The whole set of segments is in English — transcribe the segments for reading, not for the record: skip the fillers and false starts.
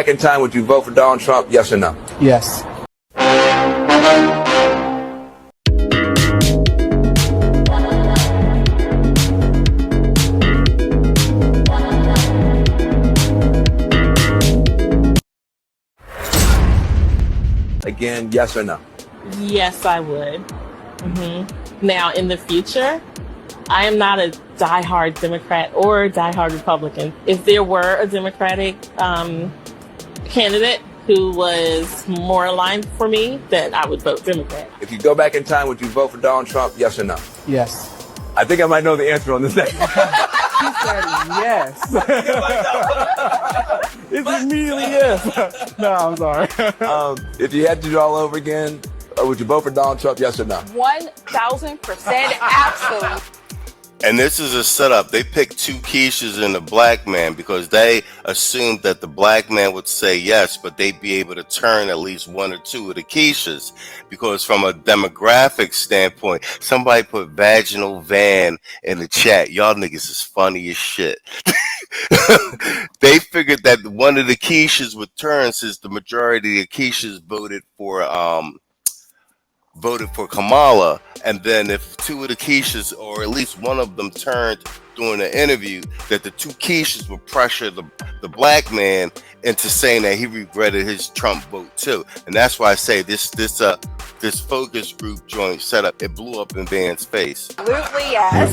Back in time, would you vote for Donald Trump? Yes or no? Yes. Again, yes or no? Yes, I would. Now, in the future, I am not a diehard Democrat or diehard Republican. If there were a Democratic candidate who was more aligned for me, then I would vote Democrat. If you go back in time, would you vote for Donald Trump? Yes or no? Yes. I think I might know the answer on this thing. He said yes. It's immediately yes. No, I'm sorry. If you had to do it all over again, would you vote for Donald Trump? Yes or no? 1,000% absolute. And this is a setup. They picked two quiches and a black man because they assumed that the black man would say yes, but they'd be able to turn at least one or two of the quiches. Because from a demographic standpoint, somebody put vaginal van in the chat. Y'all niggas is funny as shit. They figured that one of the quiches would turn since the majority of quiches voted for Kamala, and then if two of the quiches or at least one of them turned during the interview, that the two quiches would pressure the black man into saying that he regretted his Trump vote too. And that's why I say this focus group joint setup, it blew up in Van's face. Absolutely yes.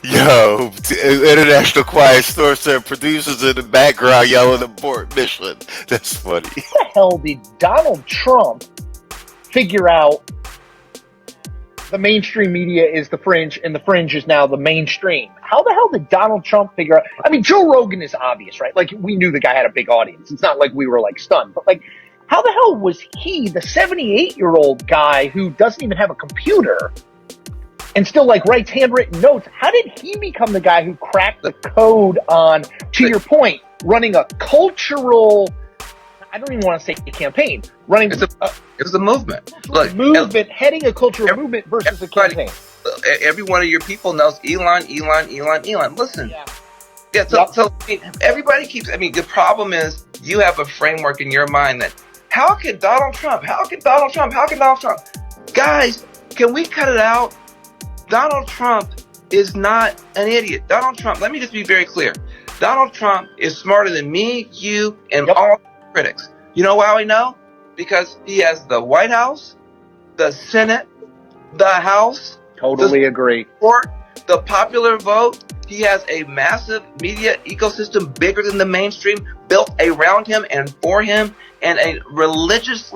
Yo, International Quiet Storm said producers in the background yelling abort mission. That's funny. How the hell did Donald Trump figure out the mainstream media is the fringe and the fringe is now the mainstream? How the hell did Donald Trump figure out? I mean, Joe Rogan is obvious, right? Like, we knew the guy had a big audience. It's not like we were like stunned, but like, how the hell was he, the 78-year-old guy who doesn't even have a computer and still like writes handwritten notes? How did he become the guy who cracked the code on, to your point, running a cultural, I don't even want to say a campaign, running it was a movement. Look, heading a cultural movement versus a campaign. Every one of your people knows Elon. Listen. So I mean, everybody keeps, I mean, the problem is you have a framework in your mind that, how can Donald Trump? Guys, can we cut it out? Donald Trump is not an idiot. Donald Trump, let me just be very clear. Donald Trump is smarter than me, you, and all critics. You know how I know? Because he has the White House, the Senate, the House. Totally agree. Court, the popular vote. He has a massive media ecosystem bigger than the mainstream built around him and for him, and a religious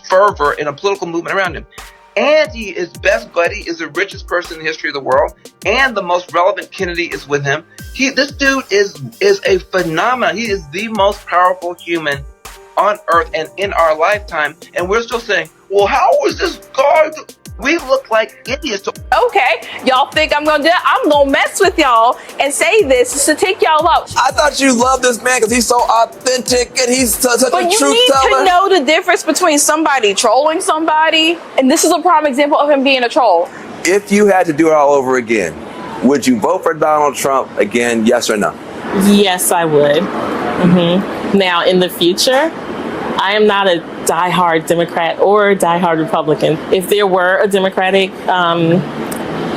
fervor in a political movement around him. And his best buddy is the richest person in the history of the world, and the most relevant Kennedy is with him. This dude is a phenomenon. He is the most powerful human on earth and in our lifetime, and we're still saying, well, how was this guy? We look like idiots. Okay, y'all think I'm gonna do that? I'm gonna mess with y'all and say this to take y'all out. I thought you loved this man because he's so authentic and he's such a truth teller. But you need to know the difference between somebody trolling somebody, and this is a prime example of him being a troll. If you had to do it all over again, would you vote for Donald Trump again, yes or no? Yes, I would. Now, in the future, I am not a diehard Democrat or diehard Republican. If there were a Democratic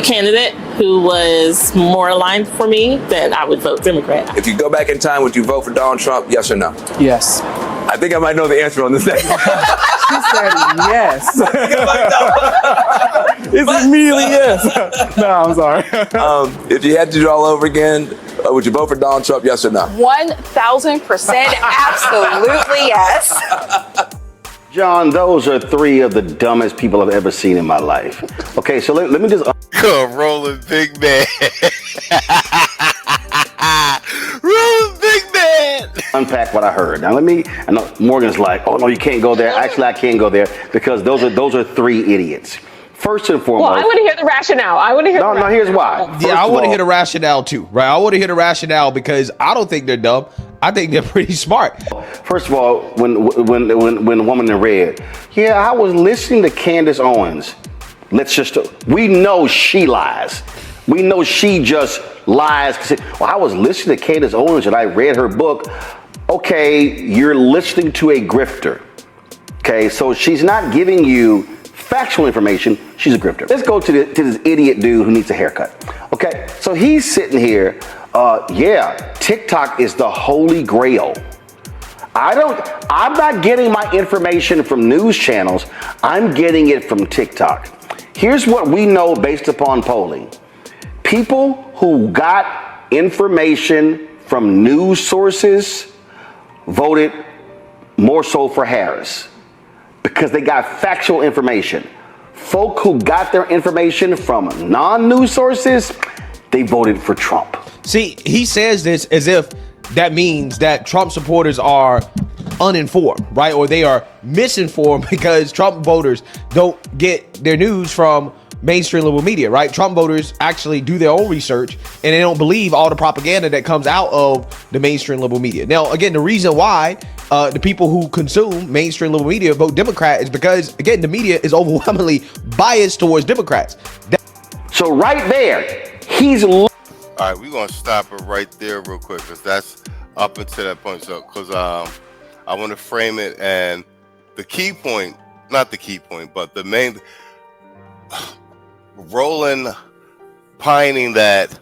candidate who was more aligned for me, then I would vote Democrat. If you go back in time, would you vote for Donald Trump? Yes or no? Yes. I think I might know the answer on this thing. She said yes. It's immediately yes. No, I'm sorry. If you had to do it all over again, would you vote for Donald Trump? Yes or no? 1,000% absolutely yes. John, those are three of the dumbest people I've ever seen in my life. Okay, so let me just... Rolling big man. Rolling big man. Unpack what I heard. Now I know Morgan's like, oh no, you can't go there. Actually, I can go there because those are three idiots. First and foremost. Well, I want to hear the rationale. No, here's why. Yeah, I want to hear the rationale too, right? I want to hear the rationale because I don't think they're dumb. I think they're pretty smart. First of all, when the woman in red, yeah, I was listening to Candace Owens We know she lies. We know she just lies. Well, I was listening to Candace Owens and I read her book. Okay, you're listening to a grifter. Okay, so she's not giving you factual information. She's a grifter. Let's go to this idiot dude who needs a haircut. Okay, so he's sitting here. TikTok is the holy grail. I'm not getting my information from news channels. I'm getting it from TikTok. Here's what we know based upon polling. People who got information from news sources voted more so for Harris because they got factual information. Folk who got their information from non-news sources, they voted for Trump. See, he says this as if that means that Trump supporters are uninformed, right? Or they are misinformed because Trump voters don't get their news from mainstream liberal media, right? Trump voters actually do their own research and they don't believe all the propaganda that comes out of the mainstream liberal media. Now, again, the reason why the people who consume mainstream liberal media vote Democrat is because, again, the media is overwhelmingly biased towards Democrats. So right there, all right, we're going to stop it right there real quick because that's up until that point. So, because I want to frame it, and the key point, not the key point, but the main, Roland pining that,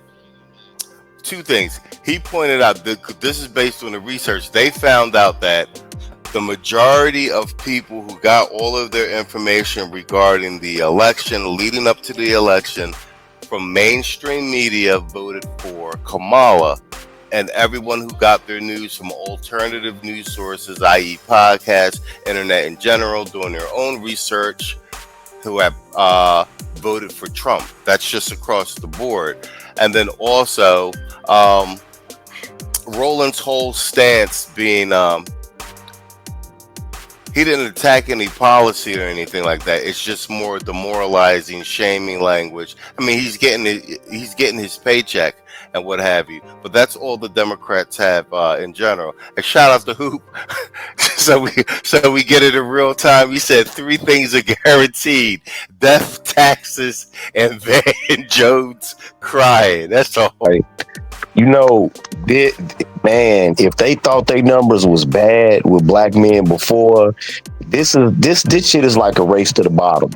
two things. He pointed out that this is based on the research. They found out that the majority of people who got all of their information regarding the election, leading up to the election, from mainstream media voted for Kamala, and everyone who got their news from alternative news sources, i.e. podcasts, internet in general, doing their own research, who have voted for Trump. That's just across the board. And then also, Roland's whole stance being, he didn't attack any policy or anything like that. It's just more demoralizing, shaming language. I mean, he's getting his paycheck and what have you. But that's all the Democrats have in general. And shout out to Hoop. so we get it in real time. He said 3 things are guaranteed: death, taxes, and then Jones crying. That's all. You know, man, if they thought their numbers was bad with black men before, this shit is like a race to the bottom,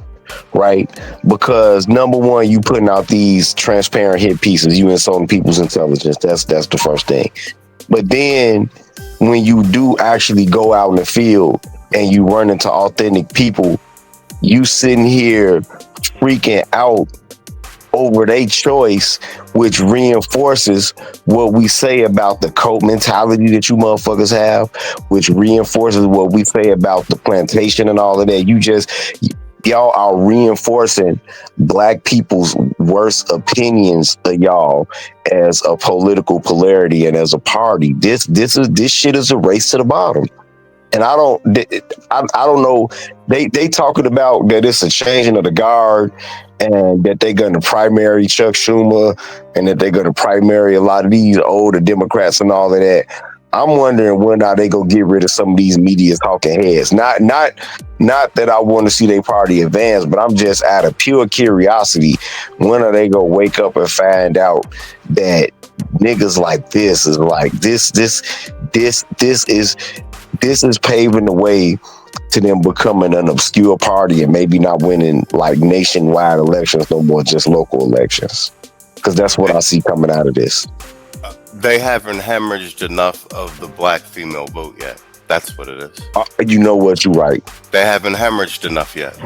right? Because number one, you putting out these transparent hit pieces, you insulting people's intelligence. That's the first thing. But then when you do actually go out in the field and you run into authentic people, you sitting here freaking out over their choice, which reinforces what we say about the cult mentality that you motherfuckers have, which reinforces what we say about the plantation and all of that. Y'all are reinforcing black people's worst opinions of y'all as a political polarity and as a party. This shit is a race to the bottom. And I don't know. They talking about that it's a changing of the guard and that they're going to primary Chuck Schumer and that they're going to primary a lot of these older Democrats and all of that. I'm wondering when are they going to get rid of some of these media talking heads. Not that I want to see their party advance, but I'm just out of pure curiosity. When are they going to wake up and find out that niggas like this is like this is paving the way to them becoming an obscure party and maybe not winning like nationwide elections no more, just local elections. Because that's what I see coming out of this. They haven't hemorrhaged enough of the black female vote yet. That's what it is. You know what? You're right. They haven't hemorrhaged enough yet.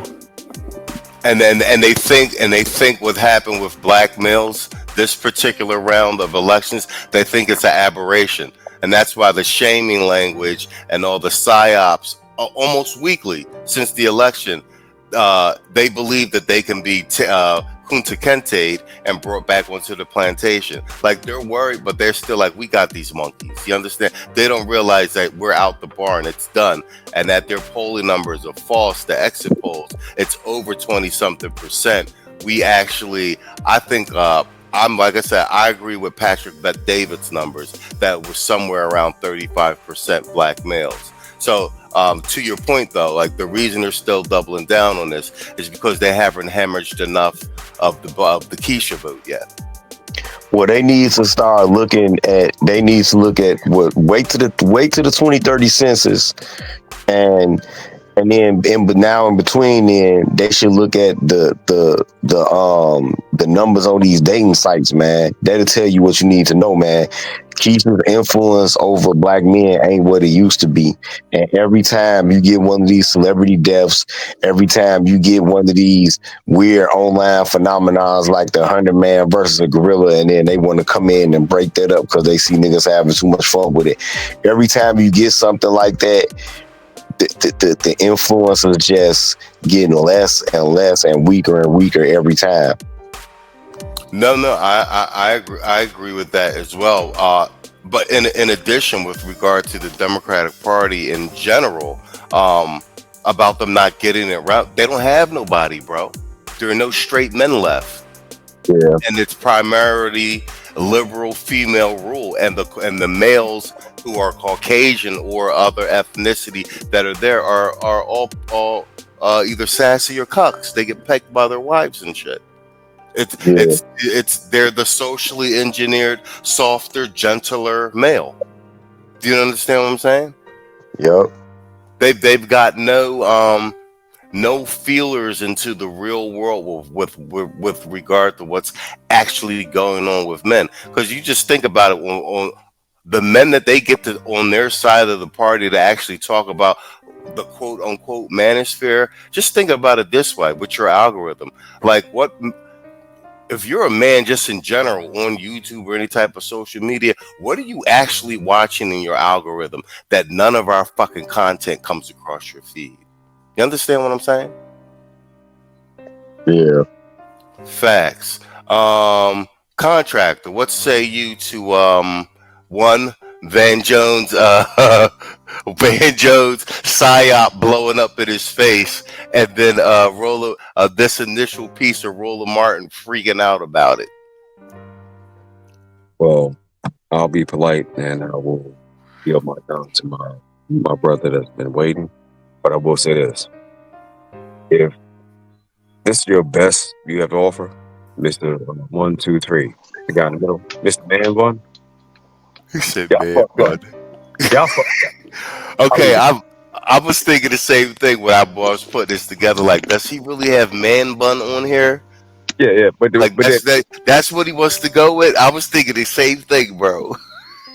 And they think what happened with black males this particular round of elections, they think it's an aberration. And that's why the shaming language and all the psyops almost weekly since the election, they believe that they can be Kunta Kinte and brought back onto the plantation. Like, they're worried, but they're still like, we got these monkeys. You understand? They don't realize that we're out the barn, it's done, and that their polling numbers are false. The exit polls, it's over 20-something%. We actually, I think, I'm like I said, I agree with Patrick Bet David's numbers that was somewhere around 35% black males. So To your point, though, like the reason they're still doubling down on this is because they haven't hemorrhaged enough of the 𝐇𝐎𝐏 vote yet. Well, they need to start looking at. They need to look at what. Wait to the 2030 census, and then but now in between, then they should look at the numbers on these dating sites, man. That'll tell you what you need to know, man. Keisha's influence over black men ain't what it used to be. And every time you get one of these celebrity deaths, every time you get one of these weird online phenomenons like the 100-man versus a gorilla, and then they want to come in and break that up because they see niggas having too much fun with it. Every time you get something like that, the influence is just getting less and less and weaker every time. No, I agree with that as well. But in addition, with regard to the Democratic Party in general, about them not getting it right, they don't have nobody, bro. There are no straight men left. Yeah, and it's primarily liberal female rule, and the males who are Caucasian or other ethnicity that are there are all either sassy or cucks. They get pecked by their wives and shit. They're the socially engineered, softer, gentler male. Do you understand what I'm saying? Yep. They've got no feelers into the real world with regard to what's actually going on with men. Because you just think about it, on the men that they get to on their side of the party to actually talk about the quote unquote manosphere. Just think about it this way with your algorithm. Like, what if you're a man just in general on YouTube or any type of social media, what are you actually watching in your algorithm that none of our fucking content comes across your feed? You understand what I'm saying? Yeah. Facts. Contractor, what say you to one Van Jones psyop blowing up in his face, and then this initial piece of Roller Martin freaking out about it? Well, I'll be polite and I will yield my time to my brother that's been waiting. But I will say this: if this is your best you have to offer, Mr. 1, 2, 3, the guy in the middle, Mr. Man Bun. He said man bun. Y'all Okay, I was thinking the same thing when I was putting this together. Like, does he really have man bun on here? Yeah, but that's what he wants to go with. I was thinking the same thing, bro.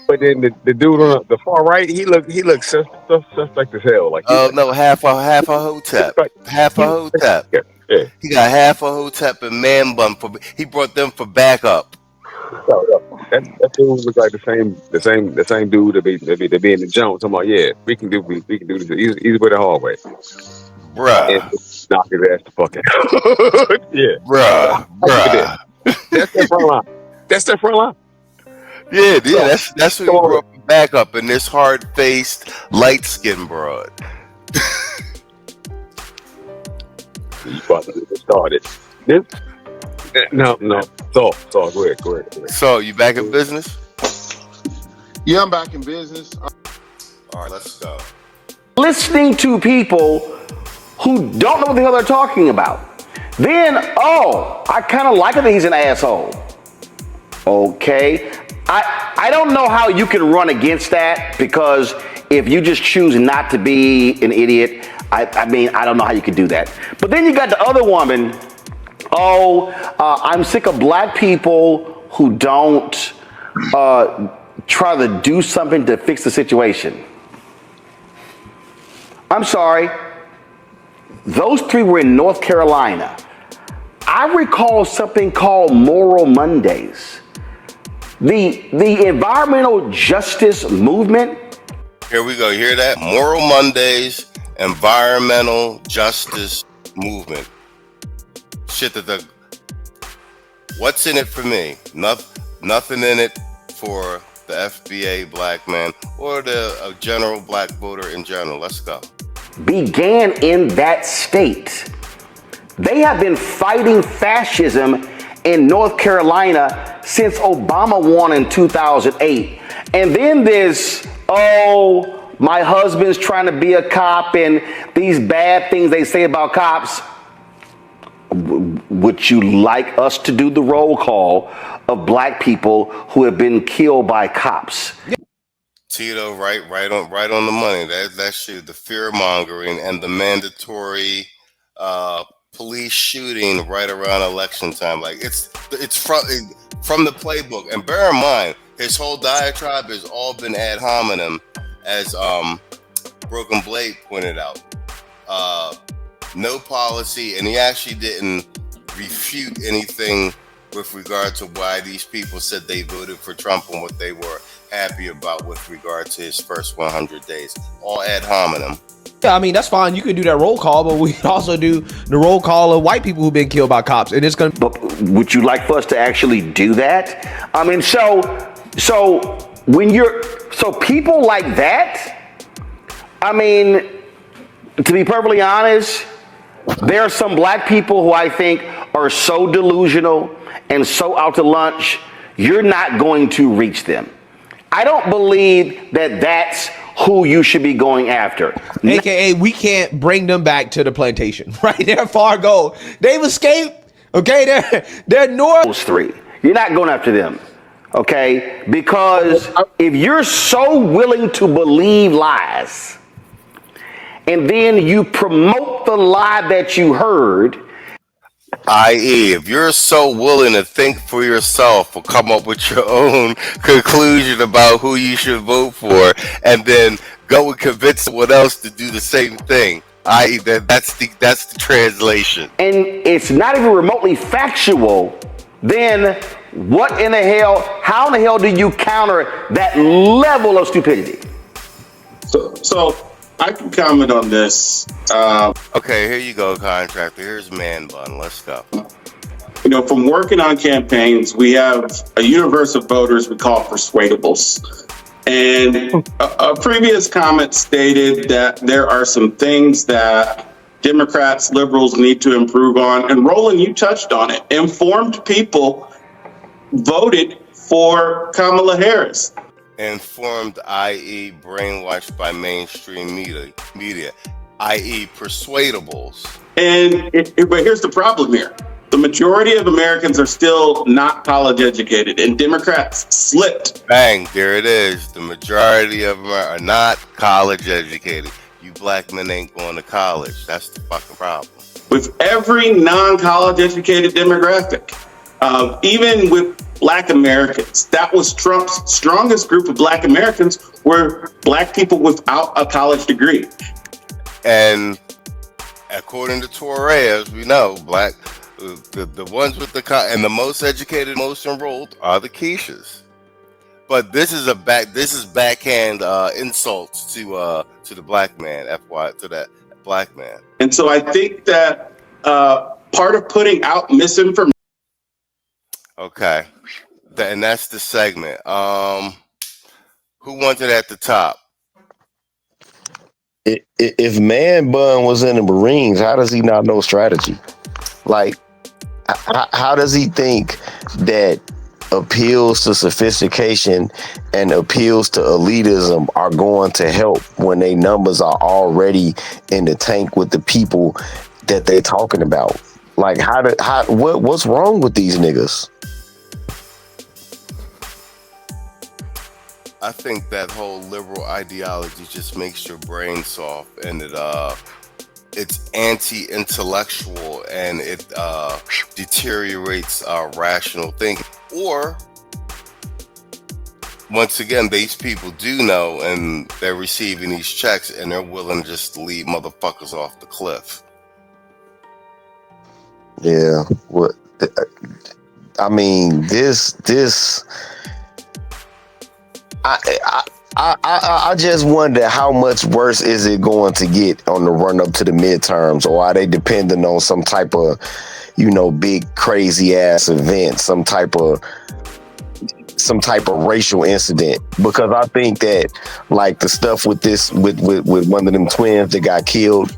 But then the dude on the far right, he looks suspect as hell. Like, no, half a hotep, half a hotep. Yeah. He got half a hotep and man bun he brought them for backup. That dude looks like the same dude that be in the jump. Talking about, yeah, we can do this. He's with the hallway, bruh. And knock his ass the fuck out. Yeah, bruh. That's their front line. That's their front line. Yeah. That's what he brought for backup, and this hard-faced, light-skinned broad. You about to get started. No. So go ahead. So, you back in business? Yeah, I'm back in business. All right, let's go. Listening to people who don't know what the hell they're talking about. Then, I kind of like it that he's an asshole. Okay. I don't know how you can run against that, because if you just choose not to be an idiot, I mean, I don't know how you could do that. But then you got the other woman. I'm sick of black people who don't try to do something to fix the situation. I'm sorry. Those three were in North Carolina. I recall something called Moral Mondays. The environmental justice movement. Here we go. Hear that? Moral Mondays, environmental justice movement. Shit what's in it for me? Nothing in it for the FBA black man or the general black voter in general. Let's go. Began in that state. They have been fighting fascism in North Carolina since Obama won in 2008. And then this, my husband's trying to be a cop and these bad things they say about cops. Would you like us to do the roll call of black people who have been killed by cops? Tito, right on the money. That shit, the fear mongering and the mandatory police shooting right around election time. Like it's from the playbook. And bear in mind, his whole diatribe has all been ad hominem, as Broken Blade pointed out. No policy, and he actually didn't refute anything with regard to why these people said they voted for Trump and what they were happy about with regard to his first 100 days. All ad hominem. Yeah, I mean, that's fine. You could do that roll call, but we could also do the roll call of white people who've been killed by cops. And it's going to... But would you like for us to actually do that? I mean, so when so people like that, I mean, to be perfectly honest, there are some black people who I think are so delusional and so out to lunch, you're not going to reach them. I don't believe that that's who you should be going after. AKA, we can't bring them back to the plantation, right? They're far gone. They've escaped. Okay, they're north. Those three. You're not going after them. Okay? Because if you're so willing to believe lies, and then you promote the lie that you heard, i.e., if you're so willing to think for yourself or come up with your own conclusion about who you should vote for, and then go and convince someone else to do the same thing, i.e., that's the translation. And it's not even remotely factual, then what in the hell, how in the hell do you counter that level of stupidity? So I can comment on this. Okay, here you go, contractor. Here's Man Bun. Let's go. You know, from working on campaigns, we have a universe of voters we call persuadables. And a previous comment stated that there are some things that Democrats, liberals need to improve on. And Roland, you touched on it. Informed people voted for Kamala Harris. Informed, i.e., brainwashed by mainstream media, i.e., persuadables. But here's the problem here. The majority of Americans are still not college educated, and Democrats slipped. Bang, there it is. The majority of them are not college educated. You black men ain't going to college. That's the fucking problem. With every non-college educated demographic, even with Black Americans, that was Trump's strongest group of Black Americans were Black people without a college degree. And according to Torres, we know the ones with and the most educated, most enrolled are the quiches. But this is backhand insults to the black man, to that black man. And so I think that part of putting out misinformation. Okay, and that's the segment. Who wanted at the top? If Man Bun was in the Marines, how does he not know strategy? Like, how does he think that appeals to sophistication and appeals to elitism are going to help when their numbers are already in the tank with the people that they're talking about? Like, what's wrong with these niggas? I think that whole liberal ideology just makes your brain soft, and it's anti-intellectual, and it deteriorates rational thinking. Or, once again, these people do know, and they're receiving these checks, and they're willing to just lead motherfuckers off the cliff. Yeah, what? I mean, this. I just wonder how much worse is it going to get on the run up to the midterms, or are they depending on some type of, big crazy ass event, some type of racial incident? Because I think that, like, the stuff with one of them twins that got killed,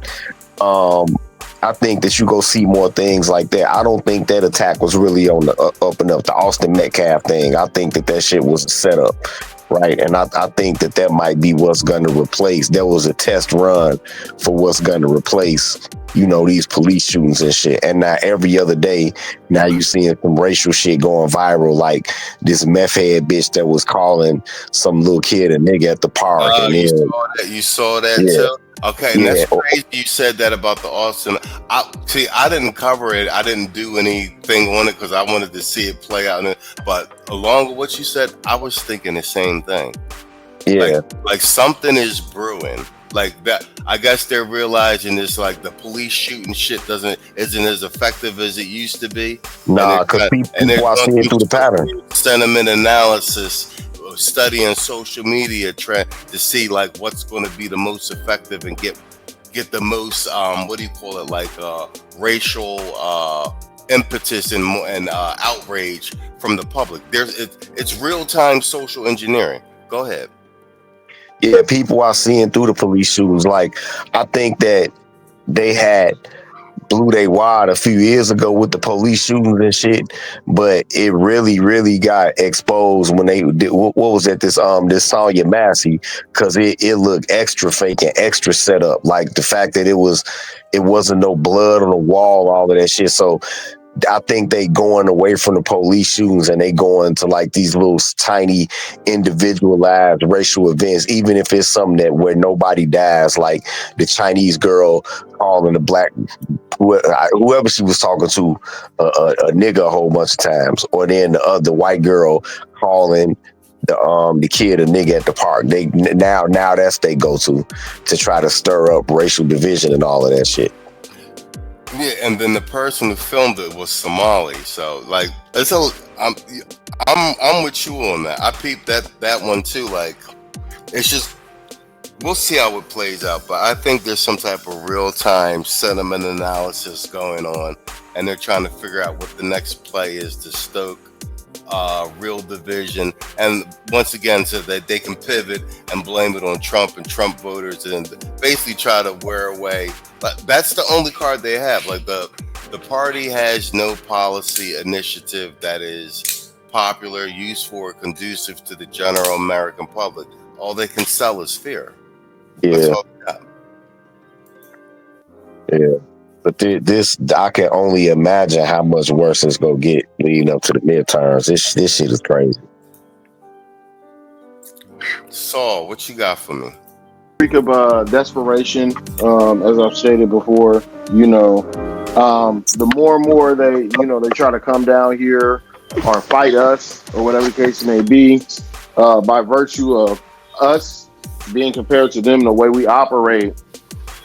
I think that you go see more things like that. I don't think that attack was really on the up and up, the Austin Metcalf thing. I think that shit was a setup. right? And I think that might be what's going to replace. There was a test run for what's going to replace, these police shootings and shit. And now every other day, now you seeing some racial shit going viral, like this meth head bitch that was calling some little kid a nigga at the park, and then You saw that yeah, too? Okay, and yeah, that's crazy you said that about the Austin. I didn't cover it. I didn't do anything on it because I wanted to see it play out. But along with what you said, I was thinking the same thing. yeah. Like something is brewing. Like that, I guess they're realizing this. Like the police shooting shit isn't as effective as it used to be. Nah, because people are seeing through the pattern. Sentiment analysis, studying social media trend to see like what's going to be the most effective and get the most racial impetus and outrage from the public. It's real time social engineering. Go ahead. Yeah, people are seeing through the police shootings. Like, I think that they had blew their wad a few years ago with the police shootings and shit, but it really, really got exposed when they did, what was it, this Sonya Massey, because it looked extra fake and extra set up. Like the fact that it wasn't no blood on the wall, all of that shit. So I think they going away from the police shootings and they going to like these little tiny individualized racial events, even if it's something that where nobody dies, like the Chinese girl calling the black whoever she was talking to a nigga a whole bunch of times, or then the white girl calling the kid a nigga at the park. They now that's they go to try to stir up racial division and all of that shit. Yeah, and then the person who filmed it was Somali, so like I'm with you on that. I peeped that one too. Like, it's just we'll see how it plays out, but I think there's some type of real time sentiment analysis going on, and they're trying to figure out what the next play is to stoke real division, and once again, so that they can pivot and blame it on Trump and Trump voters, and basically try to wear away. But that's the only card they have. Like the party has no policy initiative that is popular, useful, or conducive to the general American public. All they can sell is fear. Yeah. Yeah. But this, I can only imagine how much worse it's gonna get leading up to the midterms. This shit is crazy. Saul, what you got for me? Speak of desperation, as I've stated before, the more and more they try to come down here or fight us or whatever the case may be, by virtue of us being compared to them, the way we operate.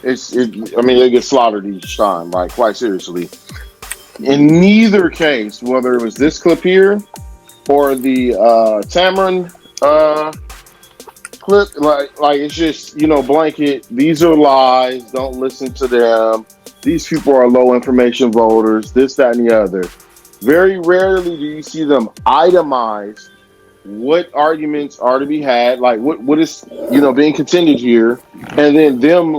They get slaughtered each time, like quite seriously. In neither case, whether it was this clip here or the Tamron clip, like it's just, blanket. These are lies. Don't listen to them. These people are low information voters, this, that, and the other. Very rarely do you see them itemize what arguments are to be had, like what is being contended here, and then them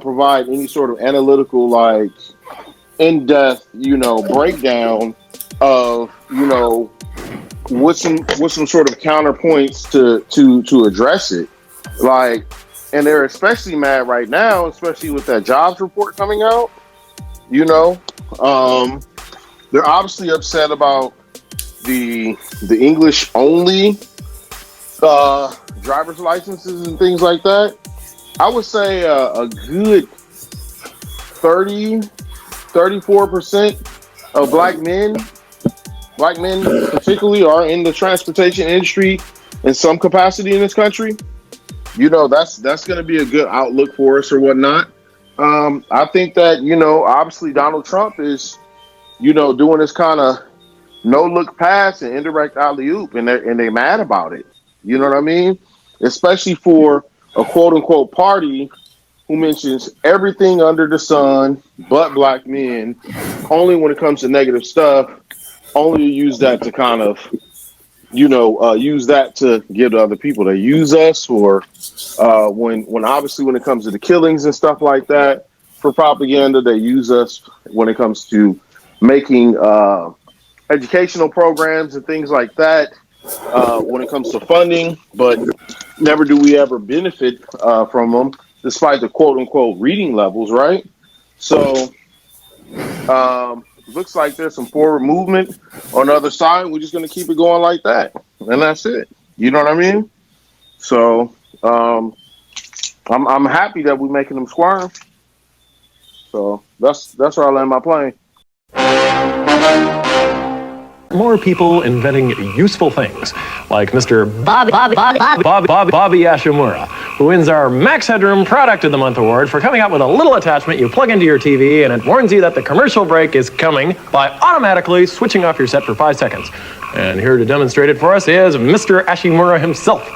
provide any sort of analytical in-depth breakdown of what's some sort of counterpoints to address it. And they're especially mad right now, especially with that jobs report coming out. They're obviously upset about the English only driver's licenses and things like that. I would say a good 34% of black men particularly, are in the transportation industry in some capacity in this country. That's going to be a good outlook for us or whatnot. I think that obviously Donald Trump is doing this kind of no look pass and indirect alley-oop, and they mad about it. You know what I mean? Especially for a quote unquote party who mentions everything under the sun but black men, only when it comes to negative stuff, only use that to kind of use that to give to other people. They use us for when obviously when it comes to the killings and stuff like that for propaganda. They use us when it comes to making educational programs and things like that. when it comes to funding, but never do we ever benefit from them, despite the quote unquote reading levels, right? So, looks like there's some forward movement on the other side. We're just going to keep it going like that, and that's it. You know what I mean? So, I'm happy that we're making them squirm. So that's where I land my plane. More people inventing useful things, like Mr. Bobby Ashimura, who wins our Max Headroom Product of the Month award for coming up with a little attachment you plug into your TV and it warns you that the commercial break is coming by automatically switching off your set for 5 seconds. And here to demonstrate it for us is Mr. Ashimura himself.